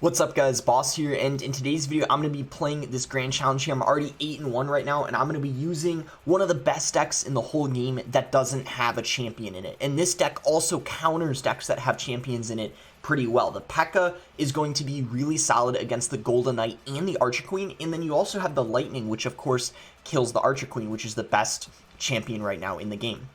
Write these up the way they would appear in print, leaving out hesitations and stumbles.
What's up guys, Boss here, and in today's video I'm going to be playing this Grand Challenge here. I'm already 8-1 right now, and I'm going to be using one of the best decks in the whole game that doesn't have a champion in it. And this deck also counters decks that have champions in it pretty well. The PEKKA is going to be really solid against the Golden Knight and the Archer Queen, and then you also have the Lightning, which of course kills the Archer Queen, which is the best champion right now in the game.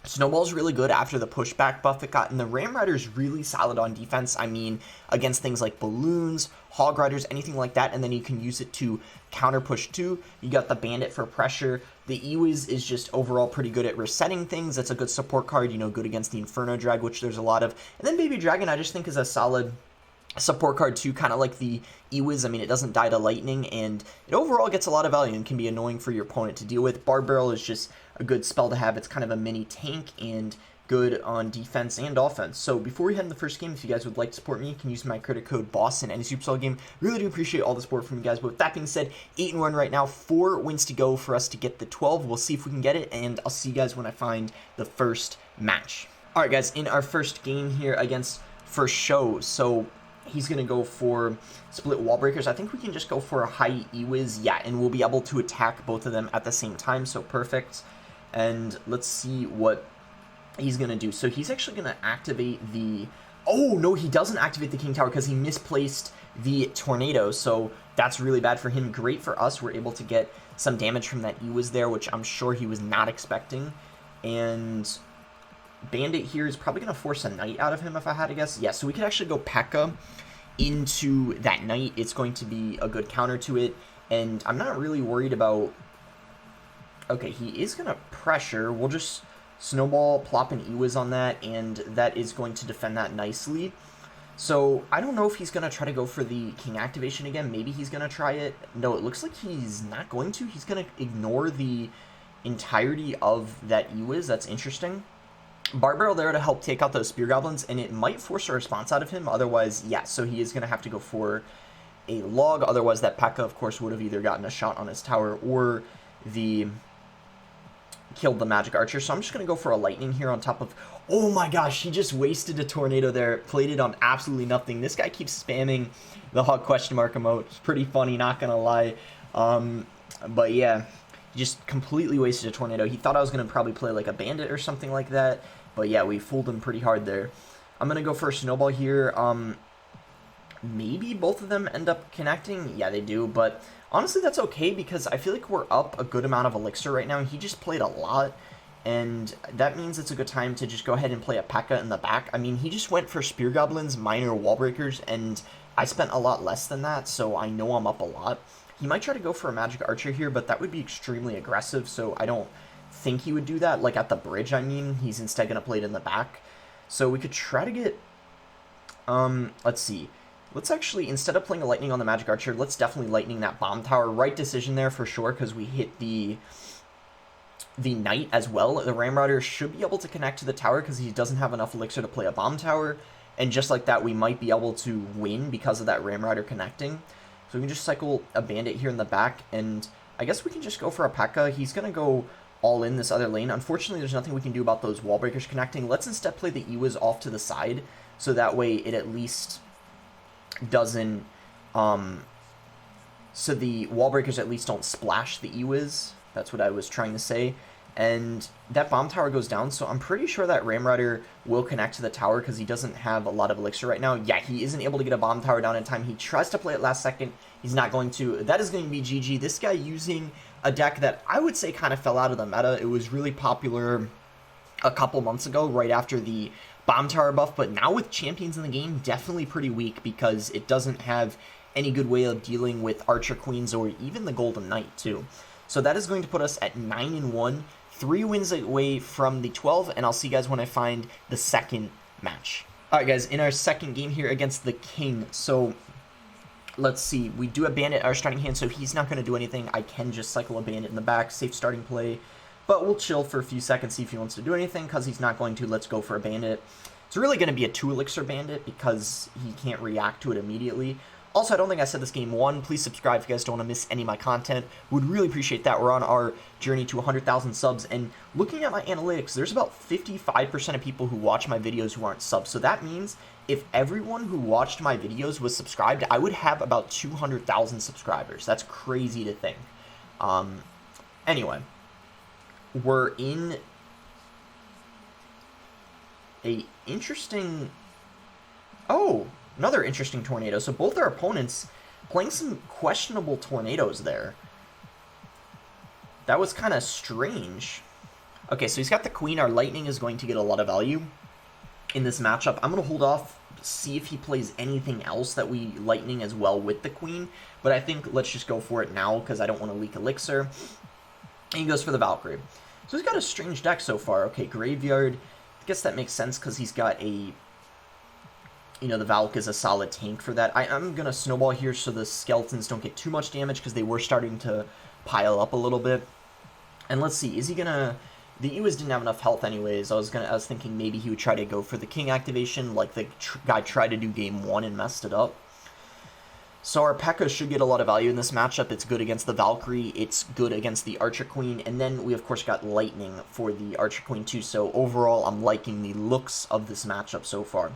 Snowball's really good after the pushback buff it got, and the Ram Rider's really solid on defense. I mean, against things like Balloons, Hog Riders, anything like that, and then you can use it to counter push too. You got the Bandit for pressure. The Ewiz is just overall pretty good at resetting things. That's a good support card, you know, good against the Inferno Drag, which there's a lot of. And then Baby Dragon I just think is a solid support card too, kind of like the Ewiz. I mean, it doesn't die to lightning, and it overall gets a lot of value and can be annoying for your opponent to deal with. Barb Barrel is just a good spell to have. It's kind of a mini tank and good on defense and offense. So before we head into the first game, if you guys would like to support me, you can use my credit code BOSS in any Supercell game. Really do appreciate all the support from you guys. But with that being said, 8-1 right now, 4 wins to go for us to get the 12. We'll see if we can get it, and I'll see you guys when I find the first match. All right, guys, in our first game here against First Show, so he's going to go for split wall breakers. I think we can just go for a high Ewiz, yeah, and we'll be able to attack both of them at the same time, so perfect. And let's see what he's going to do. So he's actually going to activate the... Oh, no, he doesn't activate the King Tower because he misplaced the Tornado, so that's really bad for him. Great for us. We're able to get some damage from that Ewiz there, which I'm sure he was not expecting. And Bandit here is probably going to force a Knight out of him if I had to guess. Yeah, so we could actually go PEKKA into that Knight. It's going to be a good counter to it, and I'm not really worried about... Okay, he is going to pressure. We'll just Snowball, plop an Ewiz on that, and that is going to defend that nicely. So I don't know if he's going to try to go for the King activation again. Maybe he's going to try it. No, it looks like he's not going to. He's going to ignore the entirety of that Ewiz. That's interesting. Barb Barrel there to help take out those Spear Goblins, and it might force a response out of him. Otherwise, yeah, so he is going to have to go for a log. Otherwise, that PEKKA, of course, would have either gotten a shot on his tower or the... killed the Magic Archer. So I'm just going to go for a Lightning here on top of... Oh my gosh, he just wasted a Tornado there. Played it on absolutely nothing. This guy keeps spamming the Hog question mark emote. It's pretty funny, not going to lie. But yeah, he just completely wasted a Tornado. He thought I was going to probably play like a Bandit or something like that. But yeah, we fooled him pretty hard there. I'm going to go for a Snowball here. Maybe both of them end up connecting. Yeah, they do, but honestly, that's okay because I feel like we're up a good amount of Elixir right now. He just played a lot, and that means it's a good time to just go ahead and play a PEKKA in the back. I mean, he just went for Spear Goblins, minor wall breakers, and I spent a lot less than that, so I know I'm up a lot. He might try to go for a Magic Archer here, but that would be extremely aggressive, so I don't think he would do that. Like at the bridge, I mean, he's instead going to play it in the back. So we could try to get, let's see. Let's actually, instead of playing a Lightning on the Magic Archer, let's definitely Lightning that Bomb Tower. Right decision there for sure, because we hit the Knight as well. The Ram Rider should be able to connect to the tower because he doesn't have enough Elixir to play a Bomb Tower. And just like that, we might be able to win because of that Ram Rider connecting. So we can just cycle a Bandit here in the back, and I guess we can just go for a PEKKA. He's going to go all in this other lane. Unfortunately, there's nothing we can do about those wall breakers connecting. Let's instead play the Ewiz off to the side, so that way it at least doesn't, so the wall breakers at least don't splash the Ewiz. That's what I was trying to say. And that Bomb Tower goes down, so I'm pretty sure that Ram Rider will connect to the tower because he doesn't have a lot of Elixir right now. Yeah, he isn't able to get a Bomb Tower down in time. He tries to play it last second. He's not going to. That is going to be GG. This guy using a deck that I would say kind of fell out of the meta. It was really popular a couple months ago, right after the Bomb Tower buff, but now with champions in the game, definitely pretty weak because it doesn't have any good way of dealing with Archer Queens or even the Golden Knight too. So that is going to put us at 9-1, 3 wins away from the 12, and I'll see you guys when I find the second match. Alright guys, in our second game here against the King, so let's see, we do a Bandit our starting hand, so he's not going to do anything. I can just cycle a Bandit in the back, safe starting play. But we'll chill for a few seconds, see if he wants to do anything, because he's not going to. Let's go for a Bandit. It's really going to be a 2 Elixir Bandit, because he can't react to it immediately. Also, I don't think I said this game won. Please subscribe if you guys don't want to miss any of my content. Would really appreciate that. We're on our journey to 100,000 subs, and looking at my analytics, there's about 55% of people who watch my videos who aren't subs. So that means if everyone who watched my videos was subscribed, I would have about 200,000 subscribers. That's crazy to think. Anyway, we're in a interesting... Oh, another interesting tornado. So both our opponents playing some questionable tornadoes there. That was kind of strange. Okay, so he's got the queen. Our lightning is going to get a lot of value in this matchup. I'm going to hold off, see if he plays anything else that we lightning as well with the queen. But I think let's just go for it now because I don't want to leak elixir. And he goes for the Valkyrie. So he's got a strange deck so far. Okay, Graveyard. I guess that makes sense because he's got a... You know, the Valk is a solid tank for that. I'm going to snowball here so the skeletons don't get too much damage because they were starting to pile up a little bit. And let's see, is he going to... The Ewas didn't have enough health anyways. I was thinking maybe he would try to go for the king activation like the guy tried to do game 1 and messed it up. So our P.E.KKA should get a lot of value in this matchup. It's good against the Valkyrie. It's good against the Archer Queen. And then we, of course, got Lightning for the Archer Queen too. So overall, I'm liking the looks of this matchup so far.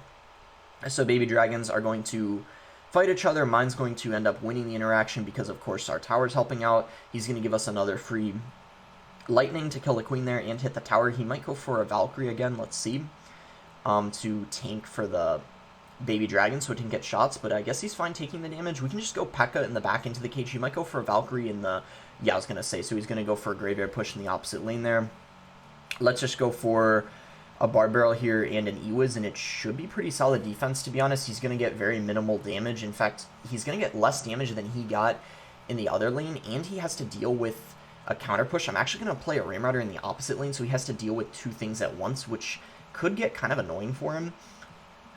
So baby dragons are going to fight each other. Mine's going to end up winning the interaction because, of course, our tower's helping out. He's going to give us another free lightning to kill the queen there and hit the tower. He might go for a Valkyrie again. Let's see. To tank for the baby dragon so it didn't get shots. But I guess he's fine taking the damage. We can just go P.E.K.KA in the back into the cage. He might go for a Valkyrie in the... Yeah, I was going to say. So he's going to go for a graveyard push in the opposite lane there. Let's just go for... a Barbed Barrel here and an Ewas, and it should be pretty solid defense, to be honest. He's going to get very minimal damage. In fact, he's going to get less damage than he got in the other lane, and he has to deal with a counter push. I'm actually going to play a Ramrider in the opposite lane, so he has to deal with 2 things at once, which could get kind of annoying for him.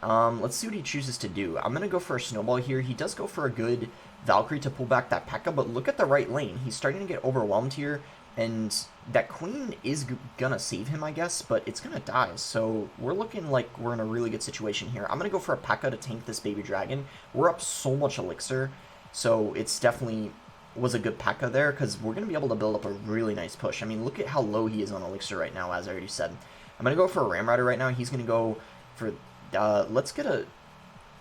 Let's see what he chooses to do. I'm going to go for a Snowball here. He does go for a good Valkyrie to pull back that P.E.K.KA, but look at the right lane. He's starting to get overwhelmed here. And that queen is gonna save him, I guess, but it's gonna die. So we're looking like we're in a really good situation here. I'm gonna go for a P.E.K.KA to tank this baby dragon. We're up so much elixir, so it's definitely was a good P.E.K.KA there because we're gonna be able to build up a really nice push. I mean, look at how low he is on elixir right now, as I already said. I'm gonna go for a Ramrider right now. He's gonna go for let's get a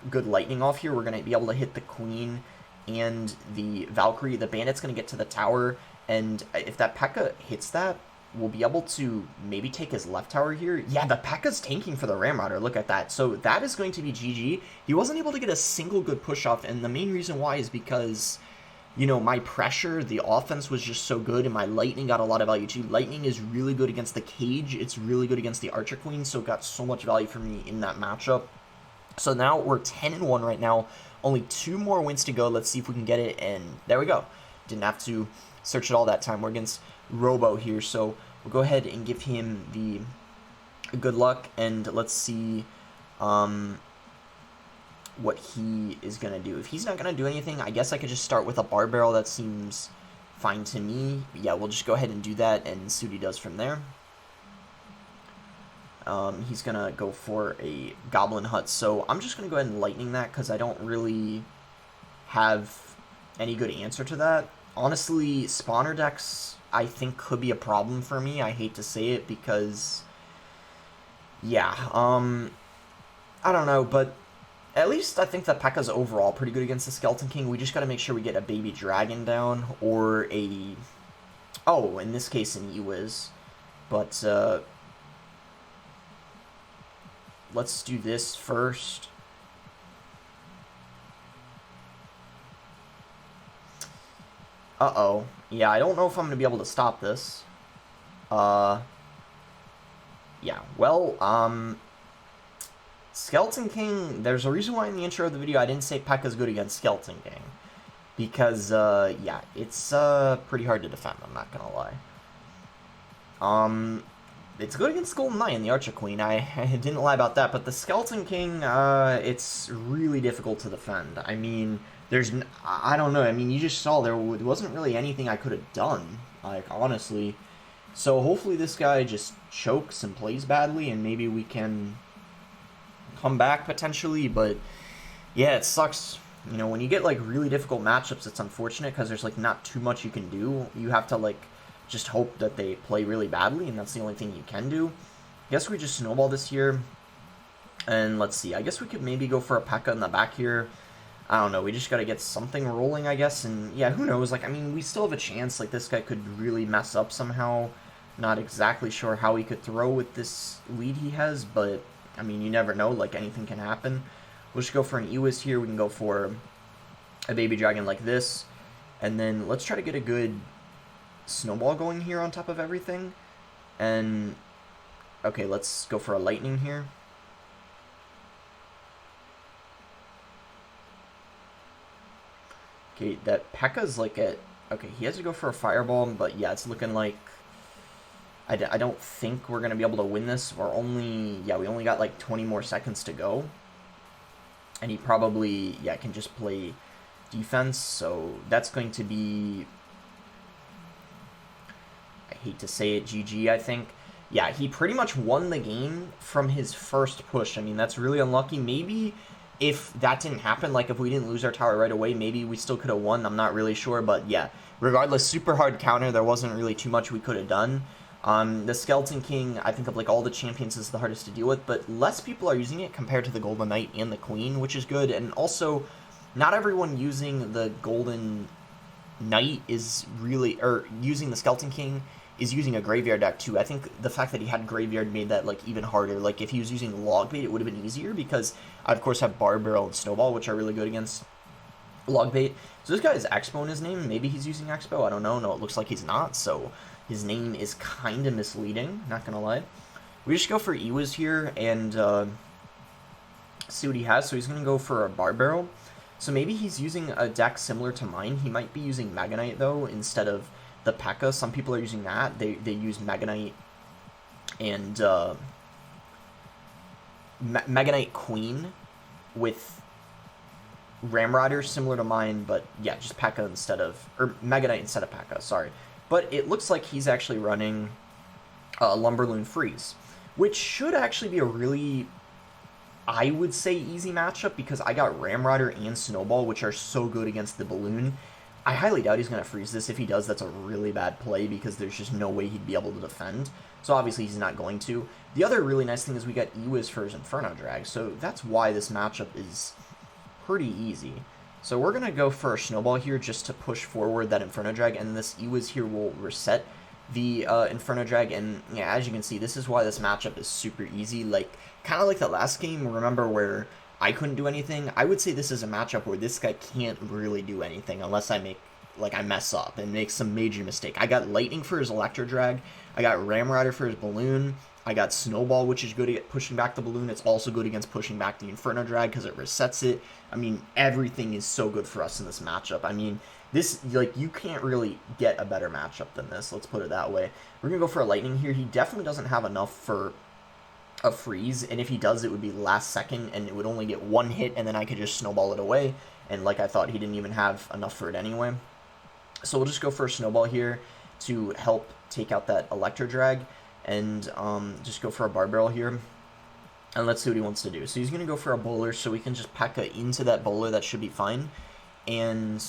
good lightning off here. We're gonna be able to hit the queen and the Valkyrie. The bandit's gonna get to the tower. And if that P.E.K.KA hits that, we'll be able to maybe take his left tower here. Yeah, the P.E.K.KA's tanking for the Ramrider. Look at that. So that is going to be GG. He wasn't able to get a single good push off, and the main reason why is because, you know, my pressure, the offense was just so good, and my Lightning got a lot of value too. Lightning is really good against the cage. It's really good against the Archer Queen, so it got so much value for me in that matchup. So now we're 10-1 right now. Only 2 more wins to go. Let's see if we can get it, and there we go. Didn't have to search it all that time. We're against Robo here, so we'll go ahead and give him the good luck, and let's see what he is going to do. If he's not going to do anything, I guess I could just start with a Barbed Barrel. That seems fine to me. Yeah, we'll just go ahead and do that and see what he does from there. He's going to go for a Goblin Hut, so I'm just going to go ahead and Lightning that because I don't really have any good answer to that. Honestly, spawner decks, I think, could be a problem for me. I hate to say it because, yeah, I don't know, but at least I think that P.E.K.KA's overall pretty good against the Skeleton King. We just got to make sure we get a baby dragon down or a, oh, in this case, an Ewas. But, let's do this first. Uh-oh. Yeah, I don't know if I'm going to be able to stop this. Yeah, well, Skeleton King, there's a reason why in the intro of the video I didn't say P.E.K.KA's good against Skeleton King. Because, yeah, it's, pretty hard to defend, I'm not going to lie. It's good against Golden Knight and the Archer Queen, I didn't lie about that, but the Skeleton King, it's really difficult to defend. I mean, I don't know, I mean, you just saw there wasn't really anything I could have done, like, honestly. So hopefully this guy just chokes and plays badly, and maybe we can come back potentially, but yeah, it sucks You know, when you get, like, really difficult matchups, it's unfortunate because there's, like, not too much you can do. You have to, like, just hope that they play really badly, and that's the only thing you can do. I guess we just snowball this here. And let's see. I guess we could maybe go for a P.E.K.K.A in the back here. I don't know. We just got to get something rolling, I guess. And, yeah, who knows? Like, I mean, we still have a chance. Like, this guy could really mess up somehow. Not exactly sure how he could throw with this lead he has, but, I mean, you never know. Like, anything can happen. We'll just go for an Ewis here. We can go for a Baby Dragon like this. And then let's try to get a good snowball going here on top of everything. And, okay, let's go for a Lightning here. Okay, that P.E.K.K.A's like at... Okay, he has to go for a Fireball, but yeah, it's looking like... I don't think we're going to be able to win this. We're only... Yeah, we only got like 20 more seconds to go. And he probably, yeah, can just play defense, so that's going to be... I hate to say it, GG, I think. Yeah, he pretty much won the game from his first push. I mean, that's really unlucky. Maybe... if that didn't happen, like if we didn't lose our tower right away, maybe we still could have won. I'm not really sure, but yeah. Regardless, super hard counter. There wasn't really too much we could have done. The Skeleton King, I think of like all the champions, is the hardest to deal with, but less people are using it compared to the Golden Knight and the Queen, which is good. And also, not everyone using the Golden Knight is really, or using the Skeleton King is using a Graveyard deck too. I think the fact that he had Graveyard made that like even harder. Like if he was using Log Bait, it would have been easier because I of course have Barb Barrel and Snowball, which are really good against Log Bait. So this guy has Expo in his name. Maybe he's using Expo. I don't know. No, it looks like he's not. So his name is kind of misleading. Not gonna lie. We just go for Ewis here and see what he has. So he's gonna go for a Barb Barrel. So maybe he's using a deck similar to mine. He might be using Mega Knight though instead of the P.E.K.K.A. Some people are using that. They use Mega Knight and Mega Knight Queen with Ramrider, similar to mine, but yeah, just P.E.K.K.A. instead of, or Mega Knight instead of P.E.K.K.A., sorry. But it looks like he's actually running Lumberloon Freeze, which should actually be a really, I would say, easy matchup because I got Ramrider and Snowball, which are so good against the Balloon. I highly doubt he's going to freeze this. If he does, that's a really bad play because there's just no way he'd be able to defend. So obviously he's not going to. The other really nice thing is we got Ewis for his Inferno Drag, so that's why this matchup is pretty easy. So we're going to go for a Snowball here just to push forward that Inferno Drag, and this Ewis here will reset the Inferno Drag, and yeah, as you can see, this is why this matchup is super easy. Like, kind of like the last game, remember, where I couldn't do anything. I would say this is a matchup where this guy can't really do anything unless I make, like, I mess up and make some major mistake. I got Lightning for his Electro Drag. I got Ramrider for his Balloon. I got Snowball, which is good at pushing back the Balloon. It's also good against pushing back the Inferno Drag because it resets it. I mean, everything is so good for us in this matchup. I mean, this, like, you can't really get a better matchup than this. Let's put it that way. We're going to go for a Lightning here. He definitely doesn't have enough for a freeze, and if he does, it would be last second, and it would only get one hit, and then I could just snowball it away, and like I thought, he didn't even have enough for it anyway. So we'll just go for a Snowball here to help take out that Electro Drag, and just go for a Barb Barrel here, and let's see what he wants to do. So he's going to go for a Bowler, so we can just P.E.K.K.A. into that Bowler. That should be fine, and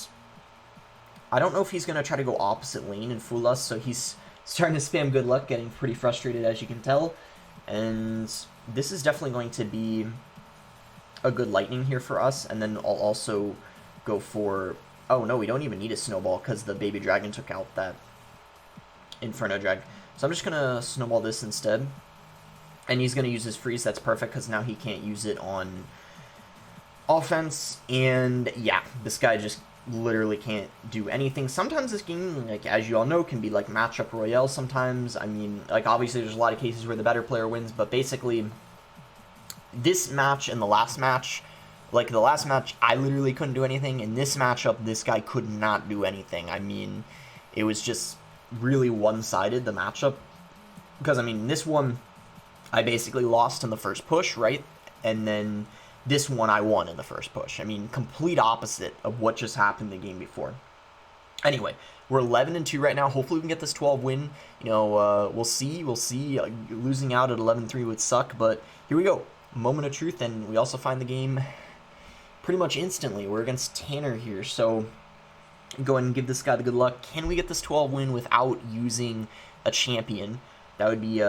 I don't know if he's going to try to go opposite lane and fool us, so he's starting to spam Good Luck, getting pretty frustrated, as you can tell. And this is definitely going to be a good Lightning here for us. And then I'll also go for... Oh, no, we don't even need a Snowball because the Baby Dragon took out that Inferno Drag. So I'm just going to Snowball this instead. And he's going to use his Freeze. That's perfect because now he can't use it on offense. And yeah, this guy just literally can't do anything. Sometimes this game, like, as you all know, can be like matchup royale sometimes. I mean, like, obviously there's a lot of cases where the better player wins, but basically this match and the last match, like the last match, I literally couldn't do anything. In this matchup, this guy could not do anything. I mean, it was just really one-sided, the matchup, because I mean, this one I basically lost in the first push, right? And then this one I won in the first push. I mean, complete opposite of what just happened the game before. Anyway, we're 11-2 right now. Hopefully we can get this 12 win. You know, we'll see. We'll see. Losing out at 11-3 would suck, but here we go. Moment of truth, and we also find the game pretty much instantly. We're against Tanner here, so go ahead and give this guy the good luck. Can we get this 12 win without using a champion? That would be,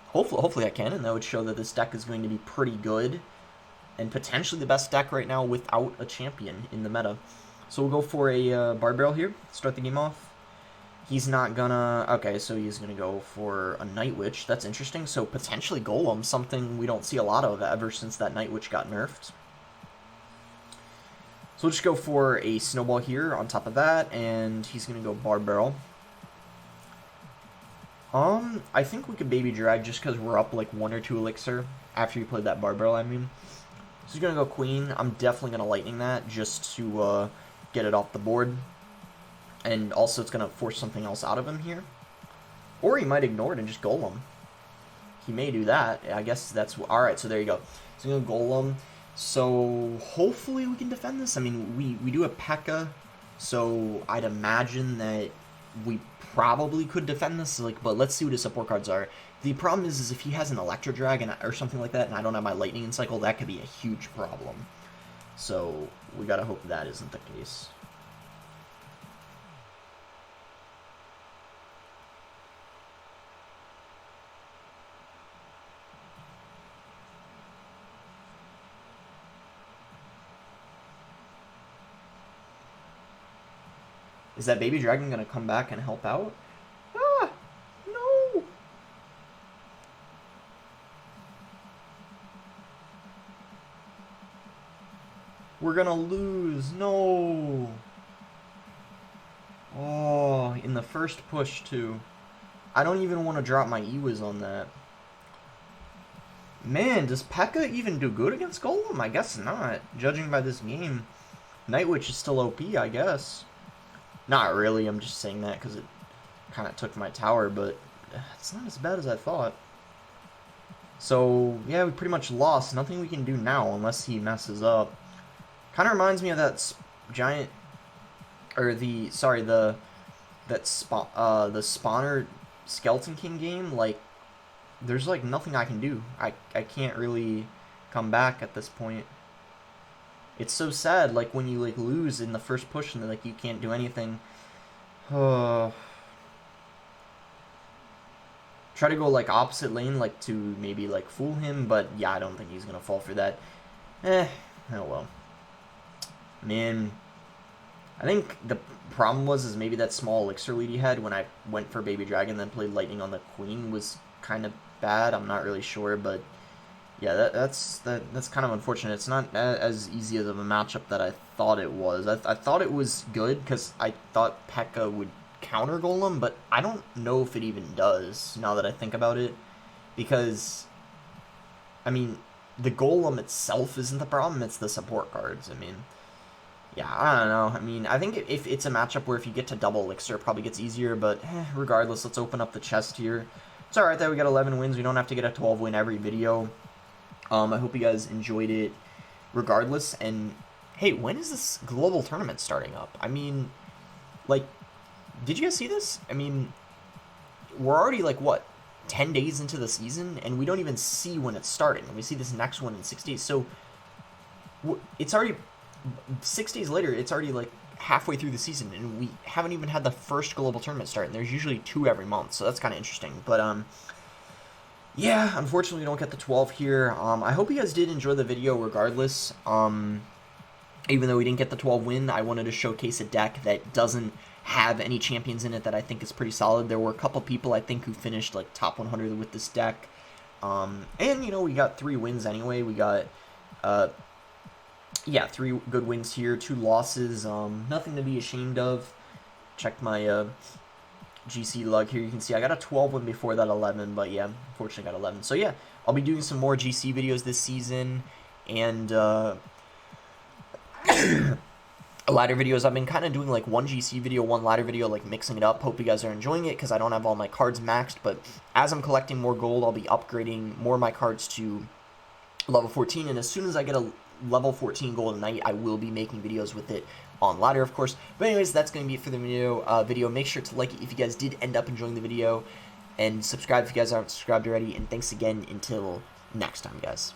hopefully I can, and that would show that this deck is going to be pretty good, and potentially the best deck right now without a champion in the meta. So we'll go for a Bar Barrel here, start the game off. He's not gonna... Okay, so he's gonna go for a Night Witch. That's interesting. So potentially Golem, something we don't see a lot of ever since that Night Witch got nerfed. So we'll just go for a Snowball here on top of that, and he's gonna go Bar Barrel. I think we could Baby Drag just because we're up like 1 or 2 elixir after you played that Bar Barrel, I mean. So he's gonna go Queen. I'm definitely gonna Lightning that just to get it off the board. And also it's going to force something else out of him here. Or he might ignore it and just Golem. He may do that. I guess that's... Alright, so there you go. So going to Golem. So hopefully we can defend this. I mean, we do have PEKKA. So I'd imagine that we probably could defend this. Like, but let's see what his support cards are. The problem is if he has an Electro Drag or something like that, and I don't have my Lightning in cycle, that could be a huge problem. So we got to hope that isn't the case. Is that Baby Dragon going to come back and help out? Ah! No! We're going to lose. No! Oh, in the first push, too. I don't even want to drop my Ewiz on that. Man, does PEKKA even do good against Golem? I guess not, judging by this game. Night Witch is still OP, I guess. Not really, I'm just saying that because it kind of took my tower, but it's not as bad as I thought. So, yeah, we pretty much lost. Nothing we can do now unless he messes up. Kind of reminds me of that giant, or the spawner Skeleton King game. Like, there's like nothing I can do. I can't really come back at this point. It's so sad, like, when you, like, lose in the first push and, like, you can't do anything. Try to go, like, opposite lane, like, to maybe, like, fool him, but, yeah, I don't think he's gonna fall for that. Oh well. Man, I think the problem is maybe that small elixir lead he had when I went for Baby Dragon and then played Lightning on the Queen was kind of bad. I'm not really sure, but... yeah, that's kind of unfortunate. It's not as easy of a matchup that I thought it was. I thought it was good because I thought PEKKA would counter Golem, but I don't know if it even does now that I think about it. Because, I mean, the Golem itself isn't the problem, it's the support cards. I mean, yeah, I don't know. I mean, I think if it's a matchup where if you get to double elixir, it probably gets easier, but regardless, let's open up the chest here. It's alright that we got 11 wins. We don't have to get a 12 win every video. I hope you guys enjoyed it regardless, and hey, when is this global tournament starting up? I mean, like, did you guys see this? I mean, we're already, like, what, 10 days into the season, and we don't even see when it's starting, and we see this next one in 6 days, so it's already, 6 days later, it's already, like, halfway through the season, and we haven't even had the first global tournament start, and there's usually 2 every month, so that's kind of interesting, but, yeah, unfortunately we don't get the 12 here. I hope you guys did enjoy the video regardless. Even though we didn't get the 12 win, I wanted to showcase a deck that doesn't have any champions in it that I think is pretty solid. There were a couple people I think who finished like top 100 with this deck. And, you know, we got 3 wins anyway. We got, yeah, 3 good wins here, 2 losses. Nothing to be ashamed of. Check my, GC lug here. You can see I got a 12 win before that 11, but yeah, unfortunately got 11. So yeah, I'll be doing some more GC videos this season, and ladder videos. I've been kind of doing like 1 GC video, 1 ladder video, like mixing it up. Hope you guys are enjoying it because I don't have all my cards maxed, but as I'm collecting more gold, I'll be upgrading more of my cards to level 14, and as soon as I get a level 14 golden knight, I will be making videos with it on ladder, of course. But anyways, that's going to be it for the video. Make sure to like it if you guys did end up enjoying the video, and subscribe if you guys aren't subscribed already, and thanks again until next time, guys.